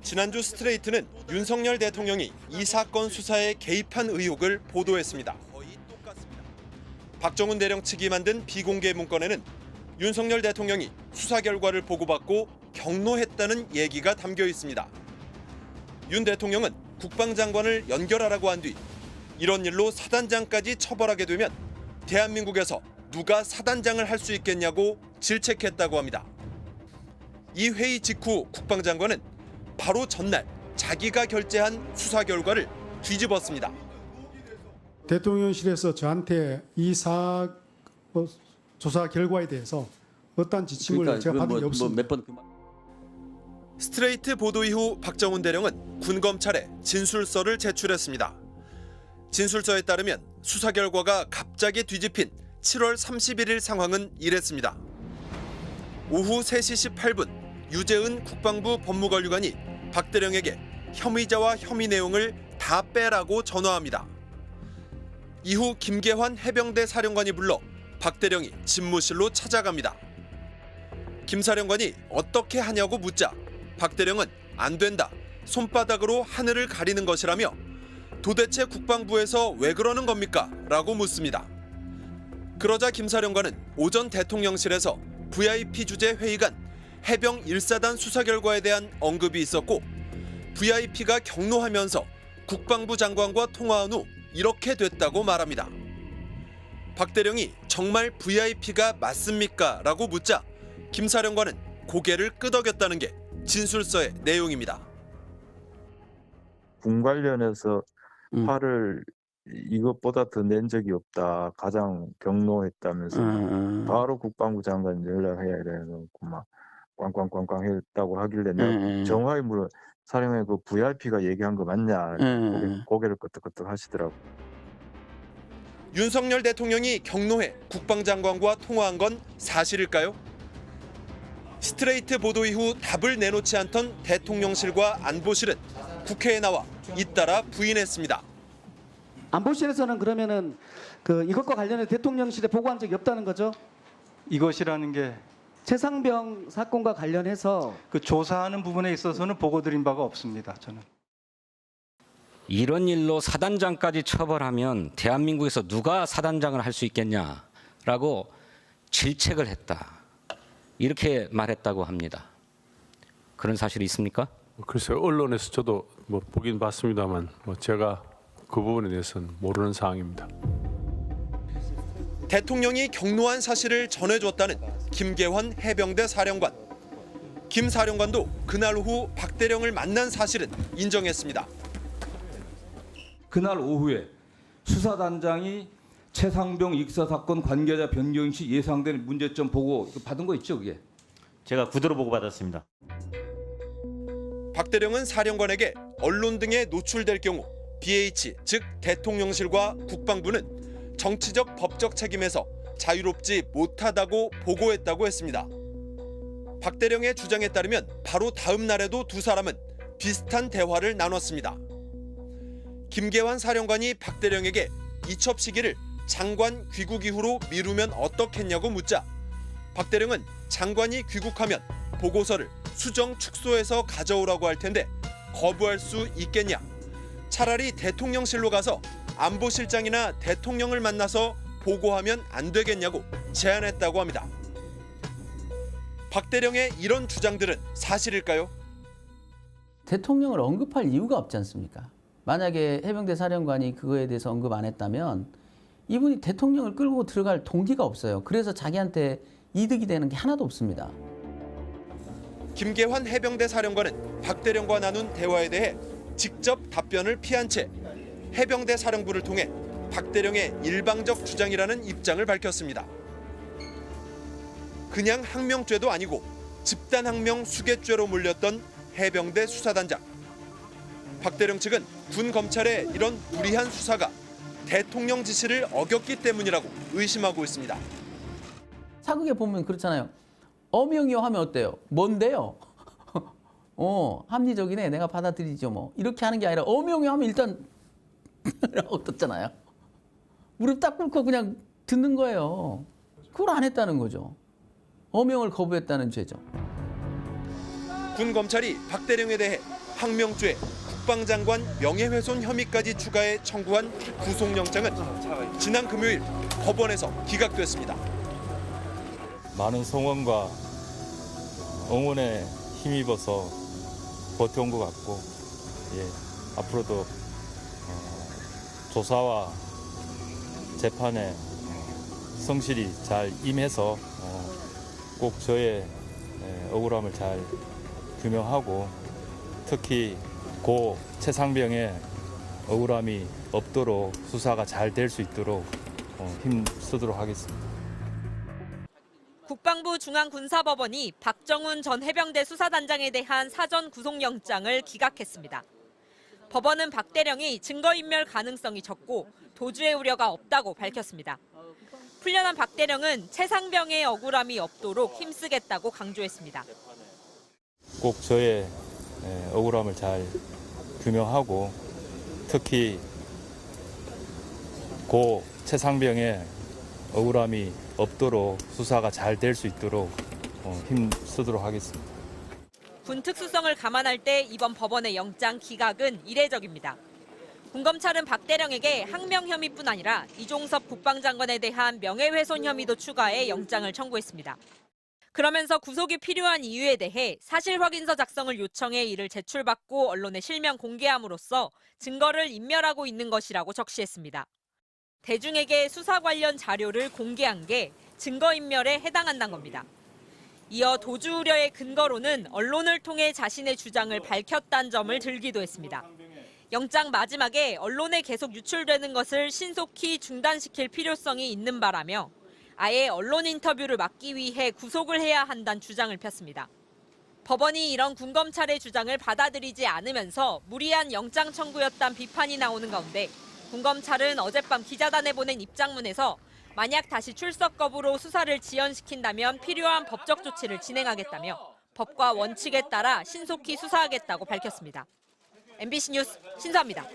지난주 스트레이트는 윤석열 대통령이 이 사건 수사에 개입한 의혹을 보도했습니다. 박정훈 대령 측이 만든 비공개 문건에는 윤석열 대통령이 수사 결과를 보고받고 경로했다는 얘기가 담겨 있습니다. 윤 대통령은 국방장관을 연결하라고 한 뒤 이런 일로 사단장까지 처벌하게 되면 대한민국에서 누가 사단장을 할 수 있겠냐고 질책했다고 합니다. 이 회의 직후 국방장관은 바로 전날 자기가 결재한 수사 결과를 뒤집었습니다. 대통령실에서 저한테 이 조사 결과에 대해서 어떠한 지침을 제가 받은 게 없습니다. 스트레이트 보도 이후 박정훈 대령은 군검찰에 진술서를 제출했습니다. 진술서에 따르면 수사 결과가 갑자기 뒤집힌 7월 31일 상황은 이랬습니다. 오후 3시 18분 유재은 국방부 법무관리관이 박 대령에게 혐의자와 혐의 내용을 다 빼라고 전화합니다. 이후 김계환 해병대 사령관이 불러 박 대령이 집무실로 찾아갑니다. 김 사령관이 어떻게 하냐고 묻자 박 대령은 안 된다, 손바닥으로 하늘을 가리는 것이라며 도대체 국방부에서 왜 그러는 겁니까? 라고 묻습니다. 그러자 김 사령관은 오전 대통령실에서 VIP 주재 회의간 해병 1사단 수사 결과에 대한 언급이 있었고 VIP가 경로하면서 국방부 장관과 통화한 후 이렇게 됐다고 말합니다. 박 대령이 정말 VIP가 맞습니까? 라고 묻자 김 사령관은 고개를 끄덕였다는 게 진술서의 내용입니다. 군 관련해서 화를 이것보다 더 낸 적이 없다. 가장 경로했다면서 바로 국방부 장관 연락해야 되고 막 꽝꽝꽝꽝 했다고 하길래 내가 정확히 물어 사령관 그 VIP가 얘기한 거 맞냐 고개를 끄덕끄덕 하시더라고. 윤석열 대통령이 경로해 국방장관과 통화한 건 사실일까요? 스트레이트 보도 이후 답을 내놓지 않던 대통령실과 안보실은 국회에 나와 잇따라 부인했습니다. 안보실에서는 그러면은 이것과 관련해 대통령실에 보고한 적이 없다는 거죠? 이것이라는 게 최상병 사건과 관련해서 그 조사하는 부분에 있어서는 보고드린 바가 없습니다. 저는. 이런 일로 사단장까지 처벌하면 대한민국에서 누가 사단장을 할 수 있겠냐라고 질책을 했다. 이렇게 말했다고 합니다. 그런 사실이 있습니까? 글쎄요. 언론에서 저도 보긴 봤습니다만 제가 그 부분에 대해서는 모르는 사항입니다. 대통령이 경로한 사실을 전해줬다는 김계환 해병대 사령관. 김 사령관도 그날 오후 박 대령을 만난 사실은 인정했습니다. 그날 오후에 수사단장이 최상병 익사 사건 관계자 변경 시 예상되는 문제점 보고 받은 거 있죠, 그게? 제가 구두로 보고받았습니다. 박 대령은 사령관에게 언론 등에 노출될 경우 BH, 즉 대통령실과 국방부는 정치적 법적 책임에서 자유롭지 못하다고 보고했다고 했습니다. 박 대령의 주장에 따르면 바로 다음 날에도 두 사람은 비슷한 대화를 나눴습니다. 김계환 사령관이 박 대령에게 이첩 시기를 장관 귀국 이후로 미루면 어떻겠냐고 묻자 박 대령은 장관이 귀국하면 보고서를 수정 축소해서 가져오라고 할 텐데 거부할 수 있겠냐? 차라리 대통령실로 가서 안보실장이나 대통령을 만나서 보고하면 안 되겠냐고 제안했다고 합니다. 박 대령의 이런 주장들은 사실일까요? 대통령을 언급할 이유가 없지 않습니까? 만약에 해병대 사령관이 그거에 대해서 언급 안 했다면 이분이 대통령을 끌고 들어갈 동기가 없어요. 그래서 자기한테 이득이 되는 게 하나도 없습니다. 김계환 해병대 사령관은 박 대령과 나눈 대화에 대해 직접 답변을 피한 채 해병대 사령부를 통해 박 대령의 일방적 주장이라는 입장을 밝혔습니다. 그냥 항명죄도 아니고 집단 항명 수괴죄로 몰렸던 해병대 수사단장. 박 대령 측은 군 검찰의 이런 무리한 수사가 대통령 지시를 어겼기 때문이라고 의심하고 있습니다. 사극에 보면 그렇잖아요. 어명이요 하면 어때요? 뭔데요? 합리적이네. 내가 받아들이죠 뭐. 이렇게 하는 게 아니라 어명이요 하면 일단 어떻잖아요. 무릎 딱 꿇고 그냥 듣는 거예요. 그걸 안 했다는 거죠. 어명을 거부했다는 죄죠. 군 검찰이 박 대령에 대해 항명죄, 국방장관 명예훼손 혐의까지 추가해 청구한 구속영장은 지난 금요일 법원에서 기각됐습니다. 많은 성원과 응원에 힘입어서 버텨온 것 같고, 앞으로도 조사와 재판에 성실히 잘 임해서 꼭 저의 억울함을 잘 규명하고, 특히 고 최상병의 억울함이 없도록 수사가 잘 될 수 있도록 힘쓰도록 하겠습니다. 국방부 중앙군사법원이 박정훈 전 해병대 수사단장에 대한 사전 구속영장을 기각했습니다. 법원은 박 대령이 증거인멸 가능성이 적고 도주의 우려가 없다고 밝혔습니다. 풀려난 박 대령은 최상병의 억울함이 없도록 힘쓰겠다고 강조했습니다. 꼭 저의 억울함을 잘 규명하고, 특히 고 최상병의 억울함이 없도록 수사가 잘 될 수 있도록 힘쓰도록 하겠습니다. 군 특수성을 감안할 때 이번 법원의 영장 기각은 이례적입니다. 군검찰은 박 대령에게 항명 혐의뿐 아니라 이종섭 국방장관에 대한 명예훼손 혐의도 추가해 영장을 청구했습니다. 그러면서 구속이 필요한 이유에 대해 사실 확인서 작성을 요청해 이를 제출받고 언론에 실명 공개함으로써 증거를 인멸하고 있는 것이라고 적시했습니다. 대중에게 수사 관련 자료를 공개한 게 증거인멸에 해당한다는 겁니다. 이어 도주 우려의 근거로는 언론을 통해 자신의 주장을 밝혔다는 점을 들기도 했습니다. 영장 마지막에 언론에 계속 유출되는 것을 신속히 중단시킬 필요성이 있는 바라며 아예 언론 인터뷰를 막기 위해 구속을 해야 한다는 주장을 폈습니다. 법원이 이런 군검찰의 주장을 받아들이지 않으면서 무리한 영장 청구였다는 비판이 나오는 가운데 군검찰은 어젯밤 기자단에 보낸 입장문에서 만약 다시 출석 거부로 수사를 지연시킨다면 필요한 법적 조치를 진행하겠다며 법과 원칙에 따라 신속히 수사하겠다고 밝혔습니다. MBC 뉴스 신서입니다.